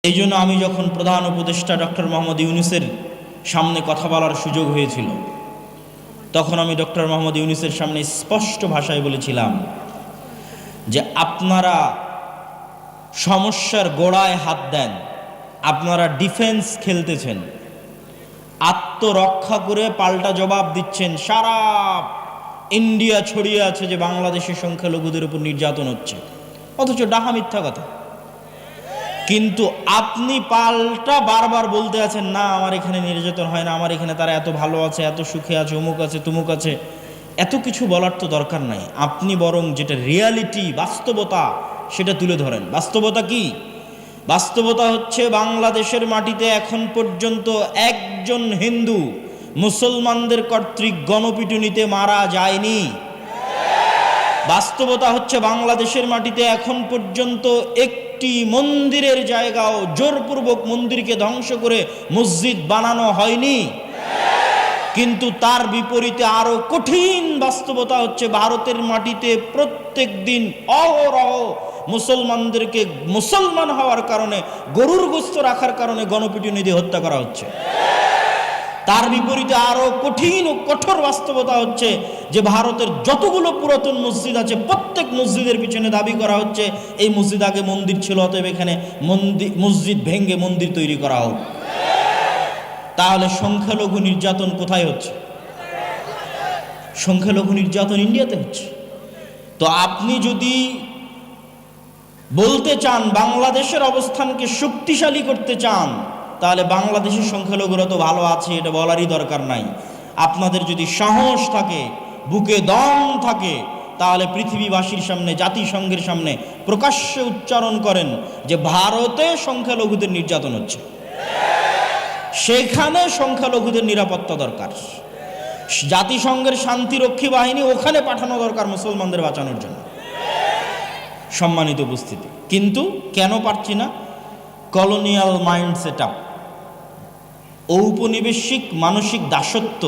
এই জন্য আমি যখন প্রধান উপদেষ্টা ডক্টর মোহাম্মদ ইউনূসের সামনে কথা বলার সুযোগ হয়েছিল, তখন আমি ডক্টর মোহাম্মদ ইউনূসের সামনে স্পষ্ট ভাষায় বলেছিলাম যে আপনারা সমস্যার গোড়ায় হাত দেন, আপনারা ডিফেন্স খেলতেছেন, আত্মরক্ষা করে পাল্টা জবাব দিচ্ছেন। সারা ইন্ডিয়া ছড়িয়ে আছে যে বাংলাদেশের সংখ্যালঘুদের উপর নির্যাতন হচ্ছে, অথচ ডাহা মিথ্যা কথা। কিন্তু আপনি পাল্টা বারবার বলতে আছেন, না আমার এখানে নির্যাতন হয় না, আমার এখানে তারা এত ভালো আছে, এত সুখে আছে, অমুক আছে তুমুক আছে। এত কিছু বলার তো দরকার নাই, আপনি বরং যেটা রিয়ালিটি, বাস্তবতা, সেটা তুলে ধরেন। বাস্তবতা কি? বাস্তবতা হচ্ছে বাংলাদেশের মাটিতে এখন পর্যন্ত একজন হিন্দু মুসলমানদের কর্তৃক গণপিটুনিতে মারা যায়নি। বাস্তবতা হচ্ছে বাংলাদেশের মাটিতে এখন পর্যন্ত একটি মন্দিরের জায়গাও জোরপূর্বক মন্দিরকে ধ্বংস করে মসজিদ বানানো হয়নি। কিন্তু তার বিপরীতে আরো কঠিন বাস্তবতা হচ্ছে ভারতের মাটিতে প্রত্যেক দিন অহরহ মুসলমানদেরকে মুসলমান হওয়ার কারণে, গরুর গোশত রাখার কারণে গণপিটুনি দিয়ে হত্যা করা হচ্ছে। তার বিপরীতে আরো কঠিন ও কঠোর বাস্তবতা হচ্ছে যে ভারতের যতগুলো পুরাতন মসজিদ আছে প্রত্যেক মসজিদের পিছনে দাবি করা হচ্ছে এই মসজিদ আগে মন্দির ছিল, অতএব এখানে মসজিদ ভেঙে মন্দির তৈরি করা হোক। তাহলে সংখ্যালঘু নির্যাতন কোথায় হচ্ছে? সংখ্যালঘু নির্যাতন ইন্ডিয়াতে হচ্ছে। তো আপনি যদি বলতে চান বাংলাদেশের অবস্থানকে শক্তিশালী করতে চান, তাহলে বাংলাদেশের সংখ্যালঘুরা তো ভালো আছে, এটা বলারই দরকার নাই। আপনাদের যদি সাহস থাকে, বুকে দম থাকে, তাহলে পৃথিবীবাসীর সামনে, জাতিসংঘের সামনে প্রকাশ্যে উচ্চারণ করেন যে ভারতে সংখ্যালঘুদের নির্যাতন হচ্ছে, সেখানে সংখ্যালঘুদের নিরাপত্তা দরকার। জাতিসংঘের শান্তিরক্ষী বাহিনী ওখানে পাঠানো দরকার মুসলমানদের বাঁচানোর জন্য। সম্মানিত উপস্থিতি, কিন্তু কেন পারছি না? কলোনিয়াল মাইন্ড সেট আপ, ঔপনিবেশিক মানসিক দাসত্ব,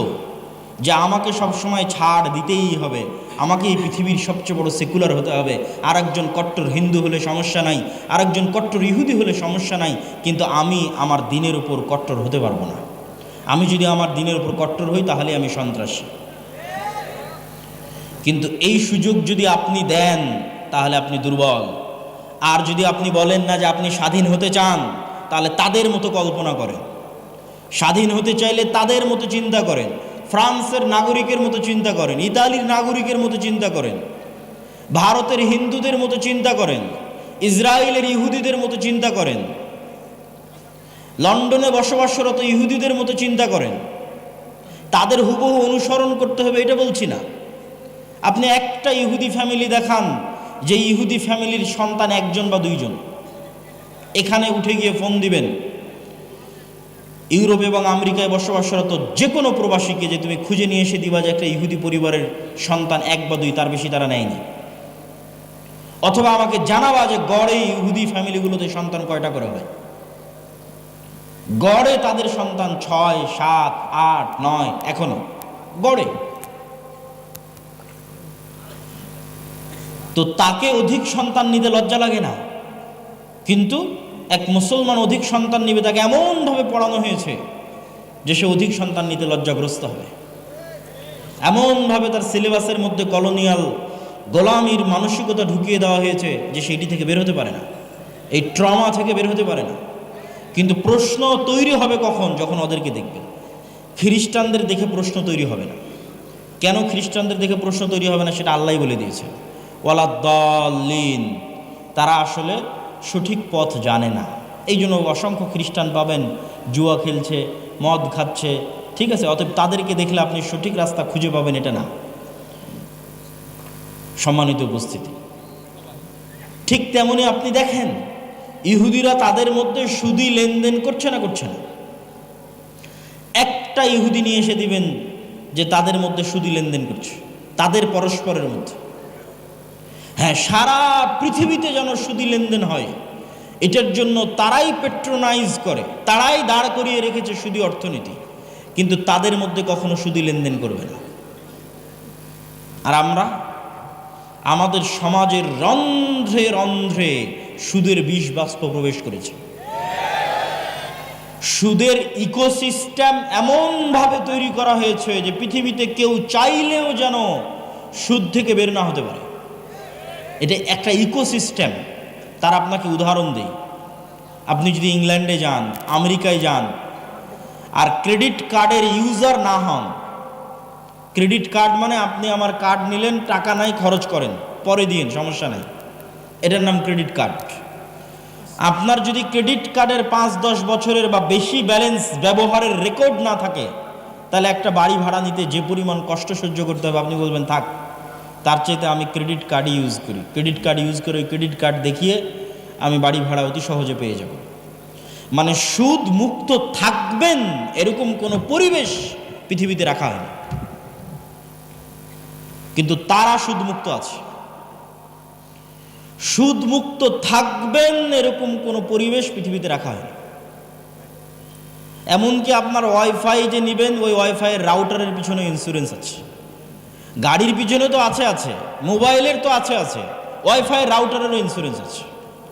যে আমাকে সবসময় ছাড় দিতেই হবে, আমাকে এই পৃথিবীর সবচেয়ে বড় সেকুলার হতে হবে, আরেকজন কট্টর হিন্দু হলে সমস্যা নাই, আরেকজন কট্টর ইহুদি হলে সমস্যা নাই, কিন্তু আমি আমার দিনের উপর কট্টর হতে পারবো না। আমি যদি আমার দিনের উপর কট্টর হই তাহলে আমি সন্ত্রাসী। কিন্তু এই সুযোগ যদি আপনি দেন তাহলে আপনি দুর্বল। আর যদি আপনি বলেন না যে আপনি স্বাধীন হতে চান, তাহলে তাদের মতো কল্পনা করেন। স্বাধীন হতে চাইলে তাদের মতো চিন্তা করেন, ফ্রান্সের নাগরিকের মতো চিন্তা করেন, ইতালির নাগরিকের মতো চিন্তা করেন, ভারতের হিন্দুদের মতো চিন্তা করেন, ইসরায়েলের ইহুদিদের মতো চিন্তা করেন, লন্ডনে বসবাসরত ইহুদিদের মতো চিন্তা করেন। তাদের হুবহু অনুসরণ করতে হবে এটা বলছি না। আপনি একটা ইহুদি ফ্যামিলি দেখান যে ইহুদি ফ্যামিলির সন্তান একজন বা দুইজন, এখানে উঠে গিয়ে ফোন দিবেন ইউরোপ এবং আমেরিকায় বসবাসরত যে কোনো প্রবাসীকে, যে তুমি খুঁজে নিয়ে এসে দিবা যে একটা ইহুদি পরিবারের সন্তান এক বা দুই, তার বেশি তারা নেয়নি। অথবা আমাকে জানাবা যে গড়ে ইহুদি ফ্যামিলিগুলোতে সন্তান কয়টা করে হয়। গড়ে তাদের সন্তান 6, 7, 8, 9 এখনো গড়ে। তো তাকে অধিক সন্তান নিতে লজ্জা লাগে না, কিন্তু এক মুসলমান অধিক সন্তান নিবে, তাকে এমনভাবে পড়ানো হয়েছে যে সে অধিক সন্তান নিতে লজ্জাগ্রস্ত হবে। এমনভাবে তার সিলেবাসের মধ্যে কলোনিয়াল গোলামির মানসিকতা ঢুকিয়ে দেওয়া হয়েছে যে সেটি থেকে বের হতে পারে না, এই ট্রমা থেকে বের হতে পারে না। কিন্তু প্রশ্ন তৈরি হবে কখন? যখন ওদেরকে দেখবেন। খ্রিস্টানদের দেখে প্রশ্ন তৈরি হবে না। কেন খ্রিস্টানদের দেখে প্রশ্ন তৈরি হবে না সেটা আল্লাহই বলে দিয়েছে, ওয়ালাদ্দাল্লিন, তারা আসলে সঠিক পথ জানে না। এই জন্য অসংখ্য খ্রিস্টান পাবেন জুয়া খেলছে, মদ খাচ্ছে, ঠিক আছে? অতএব তাদেরকে দেখলে আপনি সঠিক রাস্তা খুঁজে পাবেন এটা না। সম্মানিত উপস্থিতি, ঠিক তেমনি আপনি দেখেন ইহুদিরা তাদের মধ্যে সুদি লেনদেন করছে না? করছে না। একটা ইহুদি নিয়ে এসে দিবেন যে তাদের মধ্যে সুদি লেনদেন করছে, তাদের পরস্পরের মধ্যে। হ্যাঁ, সারা পৃথিবীতে যেন সুদি লেনদেন হয়, এটার জন্য তারাই পেট্রোনাইজ করে, তারাই দাঁড় করিয়ে রেখেছে সুদি অর্থনীতি, কিন্তু তাদের মধ্যে কখনো সুদি লেনদেন করবে না। আর আমরা আমাদের সমাজের রন্ধ্রে রন্ধ্রে সুদের বিষ বাষ্প প্রবেশ করেছে। সুদের ইকোসিস্টেম এমনভাবে তৈরি করা হয়েছে যে পৃথিবীতে কেউ চাইলেও যেন সুদ থেকে বের না হতে পারে। এটা একটা ইকোসিস্টেম। তার আপনাকে উদাহরণ দিই, আপনি যদি ইংল্যান্ডে যান, আমেরিকায় যান, আর ক্রেডিট কার্ডের ইউজার না হন, ক্রেডিট কার্ড মানে আপনি আমার কার্ড নিলেন, টাকা নাই, খরচ করেন, পরে দিন, সমস্যা নাই, এটার নাম ক্রেডিট কার্ড। আপনার যদি ক্রেডিট কার্ডের 5-10 বছরের বা বেশি ব্যালেন্স ব্যবহারের রেকর্ড না থাকে, তাহলে একটা বাড়ি ভাড়া নিতে যে পরিমাণ কষ্ট সহ্য করতে হবে, আপনি বলবেন থাক, তার চাইতে আমি ক্রেডিট কার্ডই ইউজ করি। ক্রেডিট কার্ড ইউজ করে ওই ক্রেডিট কার্ড দেখিয়ে আমি বাড়ি ভাড়া অতি সহজে পেয়ে যাব। মানে সুদ মুক্ত থাকবেন এরকম কোনো পরিবেশ পৃথিবীতে রাখা হয় না, কিন্তু তারা সুদ মুক্ত আছে। সুদ মুক্ত থাকবেন এরকম কোনো পরিবেশ পৃথিবীতে রাখা হয় না। এমনকি আপনার ওয়াইফাই যে নেবেন, ওই ওয়াইফাইয়ের রাউটারের পিছনে ইন্স্যুরেন্স আছে, গাড়ির পিছনে তো আছে, মোবাইলের তো আছে, ওয়াইফাই রাউটারেরও ইন্স্যুরেন্স আছে।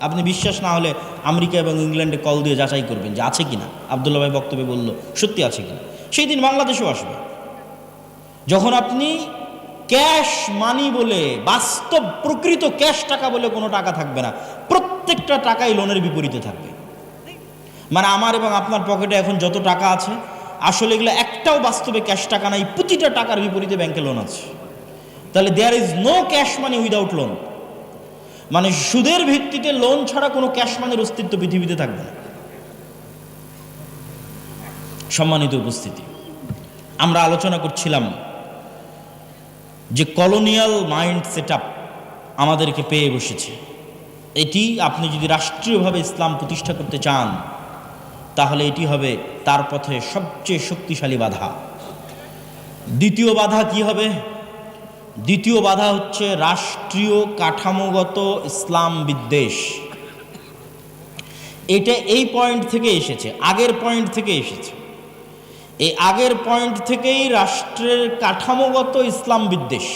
আপনি বিশ্বাস না হলে আমেরিকা এবং ইংল্যান্ডে কল দিয়ে যাচাই করবেন যে আছে কিনা। আব্দুল্লাহ ভাই বক্তব্যে বলল সত্যি আছে কিনা। সেই দিন বাংলাদেশেও আসবে যখন আপনি ক্যাশ মানি বলে, বাস্তব প্রকৃত ক্যাশ টাকা বলে কোনো টাকা থাকবে না, প্রত্যেকটা টাকাই লোনের বিপরীতে থাকবে। মানে আমার এবং আপনার পকেটে এখন যত টাকা আছে, আসলে এগুলো একটাও বাস্তবে ক্যাশ টাকা নাই, প্রতিটা টাকার বিপরীতে ব্যাংকে লোন আছে। তাহলে there is no cash money without loan. মানে সুদের ভিত্তিতে লোন ছাড়া কোনো ক্যাশ মানির অস্তিত্ব পৃথিবীতে থাকবে না। সম্মানিত উপস্থিতি, আমরা আলোচনা করছিলাম যে কলোনিয়াল মাইন্ড সেটআপ আমাদেরকে পেয়ে বসেছে। এটি আপনি যদি রাষ্ট্রীয়ভাবে ইসলাম প্রতিষ্ঠা করতে চান, তাহলে এটি হবে তার পথে সবচেয়ে শক্তিশালী বাধা। দ্বিতীয় বাধা কি হবে? দ্বিতীয় বাধা হচ্ছে রাষ্ট্রীয় কাঠামোগত ইসলাম বিদ্বেষ। এটা এই পয়েন্ট থেকে এসেছে, আগের পয়েন্ট থেকে এসেছে। এই আগের পয়েন্ট থেকেই রাষ্ট্রের কাঠামোগত ইসলাম বিদ্বেষ।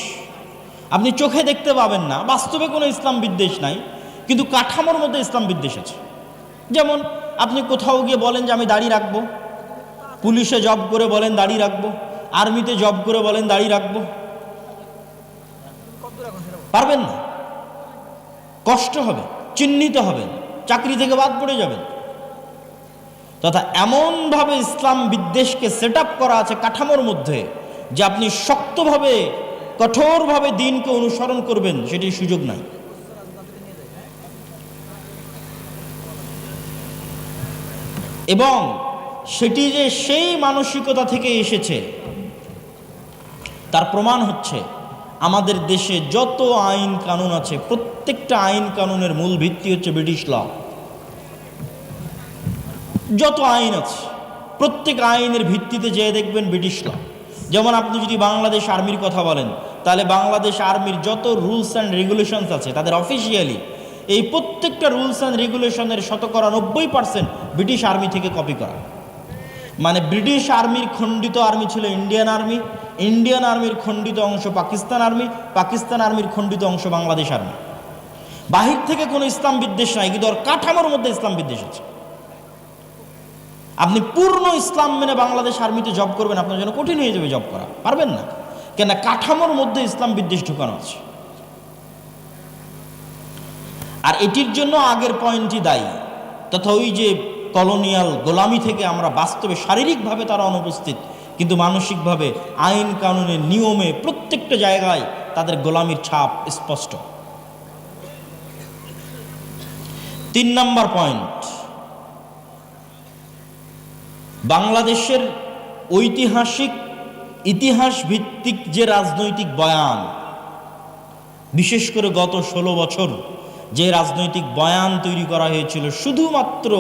আপনি চোখে দেখতে পাবেন না, বাস্তবে কোনো ইসলাম বিদ্বেষ নাই, কিন্তু কাঠামোর মধ্যে ইসলাম বিদ্বেষ আছে। যেমন আপনি কোথাও গিয়ে বলেন যে আমি দাড়ি রাখবো, পুলিশে জব করে বলেন দাড়ি রাখবো, আর্মিতে জব করে বলেন দাড়ি রাখবো, পারবেন না, কষ্ট হবে, চিহ্নিত হবেন, চাকরি থেকে বাদ পড়ে যাবেন। তথা এমনভাবে ইসলাম বিদ্বেষকে সেট আপ করা আছে কাঠামোর মধ্যে যে আপনি শক্তভাবে, কঠোরভাবে দিনকে অনুসরণ করবেন, সেটির সুযোগ নাই। এবং সেটি যে সেই মানসিকতা থেকে এসেছে তার প্রমাণ হচ্ছে আমাদের দেশে যত আইন কানুন আছে, প্রত্যেকটা আইন কানুনের মূল ভিত্তি হচ্ছে ব্রিটিশ ল। যত আইন আছে প্রত্যেক আইনের ভিত্তিতে যে দেখবেন ব্রিটিশ ল। যেমন আপনি যদি বাংলাদেশ আর্মির কথা বলেন, তাহলে বাংলাদেশ আর্মির যত রুলস অ্যান্ড রেগুলেশনস আছে, তাদের অফিসিয়ালি এই প্রত্যেকটা রুলস অ্যান্ড রেগুলেশনের 90% ব্রিটিশ আর্মি থেকে কপি করা। মানে ব্রিটিশ আর্মির খণ্ডিত আর্মি ছিল ইন্ডিয়ান আর্মি, ইন্ডিয়ান আর্মির খণ্ডিত অংশ পাকিস্তান আর্মি, পাকিস্তান আর্মির খণ্ডিত অংশ বাংলাদেশ আর্মি। বাহির থেকে কোনো ইসলাম বিদ্বেষ নাই, কিন্তু ওর কাঠামোর মধ্যে ইসলাম বিদ্বেষ আছে। আপনি পূর্ণ ইসলাম মেনে বাংলাদেশ আর্মিতে জব করবেন, আপনার জন্য কঠিন হয়ে যাবে জব করা, পারবেন না, কেন কাঠামোর মধ্যে ইসলাম বিদ্বেষ ঢুকানো আছে। আর এটির জন্য আগের পয়েন্টই দায়ী, তথা ওই যে কলোনিয়াল গোলামি থেকে আমরা বাস্তবে শারীরিকভাবে তারা অনুপস্থিত, কিন্তু মানসিকভাবে আইন কানুনের নিয়মে প্রত্যেকটা জায়গায় তাদের গোলামির ছাপ স্পষ্ট। 3 নম্বর পয়েন্ট, বাংলাদেশের ঐতিহাসিক ইতিহাস ভিত্তিক যে রাজনৈতিক বয়ান, বিশেষ করে গত 16 বছর যে রাজনৈতিক বয়ান তৈরি করা হয়েছিল শুধুমাত্র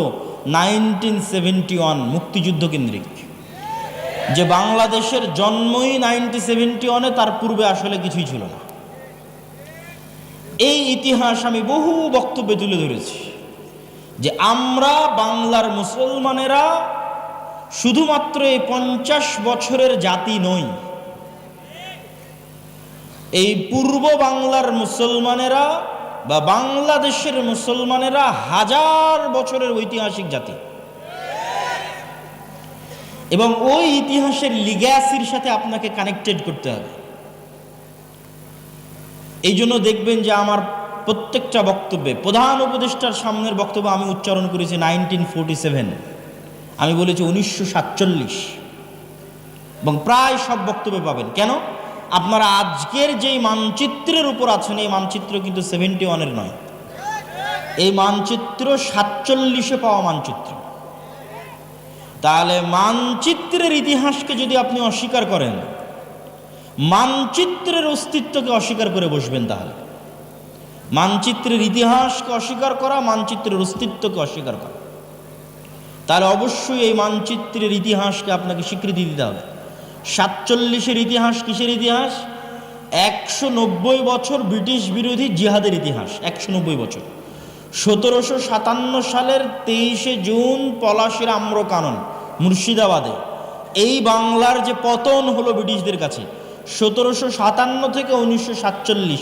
1971 মুক্তিযুদ্ধ কেন্দ্রিক, যে বাংলাদেশের জন্মই 1971-এ, তার পূর্বে আসলে কিছুই ছিল না। এই ইতিহাস আমি বহু বক্তব্যে তুলে ধরেছি যে আমরা বাংলার মুসলমানেরা শুধুমাত্র এই 50 বছরের জাতি নই, এই পূর্ব বাংলার মুসলমানেরা বা বাংলাদেশের মুসলমানেরা 1000 বছরের ঐতিহাসিক জাতি। এবং ওই ইতিহাসের লিগ্যাসির সাথে আপনাকে কানেক্টেড করতে হবে। এই জন্য দেখবেন যে আমার প্রত্যেকটা বক্তব্যে প্রধান উপদেষ্টার সামনের বক্তব্য আমি উচ্চারণ করেছি 1947, আমি বলেছি 1947, এবং প্রায় সব বক্তব্যে পাবেন। কেন? আপনারা আজকের যেই মানচিত্রের উপর আছেন, এই মানচিত্র কিন্তু 71-এর নয়, এই মানচিত্র 47-এ পাওয়া মানচিত্র। তাহলে মানচিত্রের ইতিহাসকে যদি আপনি অস্বীকার করেন, মানচিত্রের অস্তিত্বকে অস্বীকার করে বসবেন, তাহলে মানচিত্রের ইতিহাসকে অস্বীকার করা, মানচিত্রের অস্তিত্বকে অস্বীকার করা, তাহলে অবশ্যই এই মানচিত্রের ইতিহাসকে আপনাকে স্বীকৃতি দিতে হবে। 47-এর ইতিহাস কিসের ইতিহাস? 190 বছর ব্রিটিশ বিরোধী জিহাদের ইতিহাস, 190 বছর। 1757 সালের 23শে জুন পলাশির আম্রকানন মুর্শিদাবাদে এই বাংলার যে পতন হলো ব্রিটিশদের কাছে, 1757 থেকে 1947,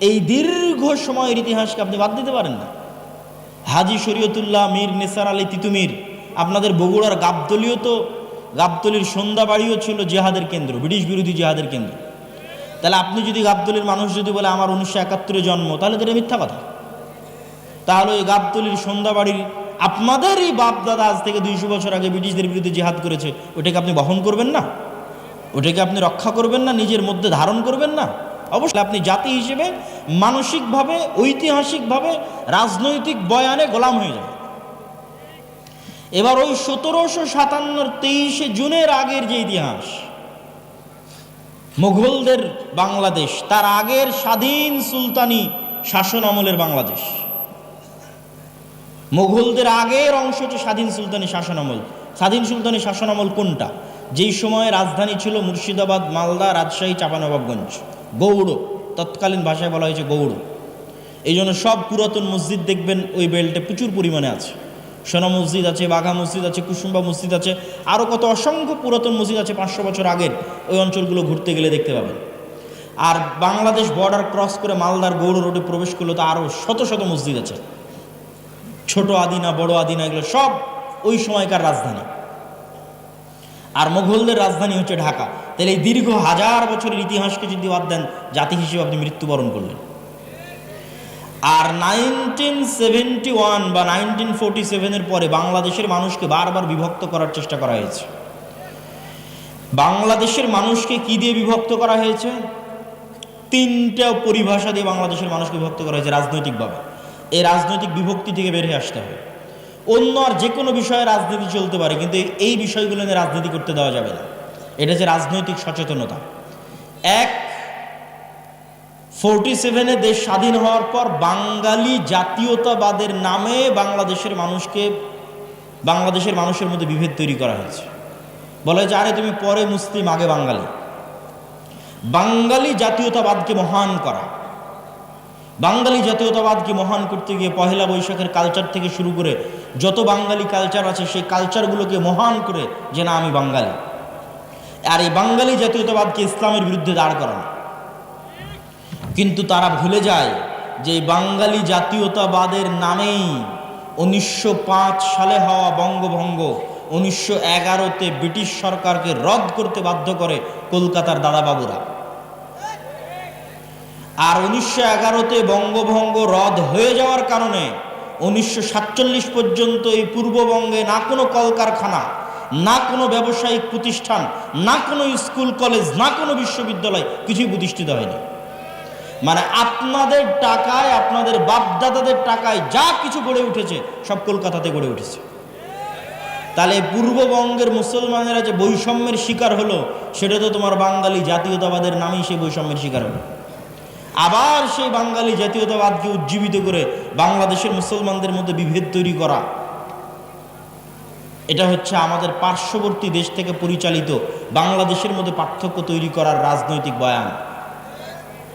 এই দীর্ঘ সময়ের ইতিহাসকে আপনি বাদ দিতে পারেন না। হাজী শরীয়তুল্লাহ মীর নেসার আলী তিতুমির, আপনাদের বগুড়ার গাবতলীর সন্ধ্যাবাড়িও ছিল জিহাদের কেন্দ্র, ব্রিটিশ বিরোধী জিহাদের কেন্দ্র। তাহলে আপনি যদি গাবতলীর মানুষ যদি বলে আমার 1971-এ জন্ম, তাহলে তো এটা মিথ্যা কথা। তাহলে ওই গাবতলীর সন্ধ্যাবাড়ির আপনাদেরই বাপ দাদা আজ থেকে 200 বছর আগে ব্রিটিশদের বিরুদ্ধে জিহাদ করেছে, ওটাকে আপনি বহন করবেন না? ওটাকে আপনি রক্ষা করবেন না? নিজের মধ্যে ধারণ করবেন না? অবশ্যই আপনি জাতি হিসেবে মানসিকভাবে, ঐতিহাসিকভাবে, রাজনৈতিক বয়ানে গোলাম হয়ে যাবে। এবার ওই 1757-র 23শে জুনের আগের যে ইতিহাস, মুঘলদের বাংলাদেশ, তার আগের স্বাধীন সুলতানি শাসন আমলের বাংলাদেশ, মুঘলদের আগের অংশ হচ্ছে স্বাধীন সুলতানি শাসন আমল। স্বাধীন সুলতানি শাসন আমল কোনটা? যেই সময়ে রাজধানী ছিল মুর্শিদাবাদ, মালদা, রাজশাহী, চাঁপানবাবগঞ্জ, গৌড়, তৎকালীন ভাষায় বলা হয়েছে গৌড়। এই জন্য সব পুরাতন মসজিদ দেখবেন ওই বেল্টে প্রচুর পরিমাণে আছে। সোনা মসজিদ আছে, বাঘা মসজিদ আছে, কুসুম্বা মসজিদ আছে, আরও কত অসংখ্য পুরাতন মসজিদ আছে 500 বছর আগের। ওই অঞ্চলগুলো ঘুরতে গেলে দেখতে পাবেন। আর বাংলাদেশ বর্ডার ক্রস করে মালদার গৌড় রোডে প্রবেশ করলে তো আরও শত শত মসজিদ আছে, ছোট আদিনা, বড় আদিনা, এগুলো সব ওই সময়কার রাজধানী। আর মুঘলদের রাজধানী হচ্ছে ঢাকা। তাহলে এই দীর্ঘ 1000 বছরের ইতিহাসকে যদি বাদ দেন, জাতি হিসেবে আপনি মৃত্যুবরণ করলেন। আর 1971 বা 1947-এর পরে বাংলাদেশের মানুষকে বারবার বিভক্ত করার চেষ্টা করা হয়েছে। বাংলাদেশের মানুষকে কি দিয়ে বিভক্ত করা হয়েছে? 3টা পরিভাষা দিয়ে বাংলাদেশের মানুষকে বিভক্ত করা হয়েছে রাজনৈতিকভাবে। এই রাজনৈতিক বিভক্তি থেকে বের হয়ে আসতে হবে। অন্য আর যে কোনো বিষয়ে রাজনীতি চলতে পারে, কিন্তু এই বিষয়গুলো নিয়ে রাজনীতি করতে দেওয়া যাবে না। এটা যে রাজনৈতিক সচেতনতা। 47-এ দেশ স্বাধীন হওয়ার পর বাঙালি জাতীয়তাবাদের নামে বাংলাদেশের মানুষের মধ্যে বিভেদ তৈরি করা হয়েছে। বলা হয়েছে আরে তুমি পরে মুসলিম, আগে বাঙালি। বাঙালি জাতীয়তাবাদকে মহান করা, বাঙালি জাতীয়তাবাদকে মহান করতে গিয়ে পহেলা বৈশাখের কালচার থেকে শুরু করে যত বাঙালি কালচার আছে, সেই কালচারগুলোকে মহান করে যে না আমি বাঙালি। আর এই বাঙালি জাতীয়তাবাদকে ইসলামের বিরুদ্ধে দাঁড় করানো। কিন্তু তারা ভুলে যায় যে বাঙালি জাতীয়তাবাদের নামেই 1905 সালে হওয়া বঙ্গভঙ্গ 1911-তে ব্রিটিশ সরকারকে রদ করতে বাধ্য করে কলকাতার দাদাবাবুরা। আর 1911-তে বঙ্গভঙ্গ রদ হয়ে যাওয়ার কারণে 1947 পর্যন্ত এই পূর্ববঙ্গে না কোনো কলকারখানা, না কোনো ব্যবসায়িক প্রতিষ্ঠান, না কোনো স্কুল কলেজ, না কোনো বিশ্ববিদ্যালয়, কিছুই প্রতিষ্ঠিত হয়নি। মানে আপনাদের টাকায়, আপনাদের বাপদাদাদের টাকায় যা কিছু গড়ে উঠেছে সব কলকাতাতে গড়ে উঠেছে। তাহলে পূর্ববঙ্গের মুসলমানেরা যে বৈষম্যের শিকার হলো, সেটা তো তোমার বাঙালি জাতীয়তাবাদের নামেই সেই বৈষম্যের শিকার হলো। আবার সেই বাঙালি জাতীয়তাবাদকে উজ্জীবিত করে বাংলাদেশের মুসলমানদের মধ্যে বিভেদ তৈরি করা, এটা হচ্ছে আমাদের পার্শ্ববর্তী দেশ থেকে পরিচালিত বাংলাদেশের মধ্যে পার্থক্য তৈরি করার রাজনৈতিক বয়ান।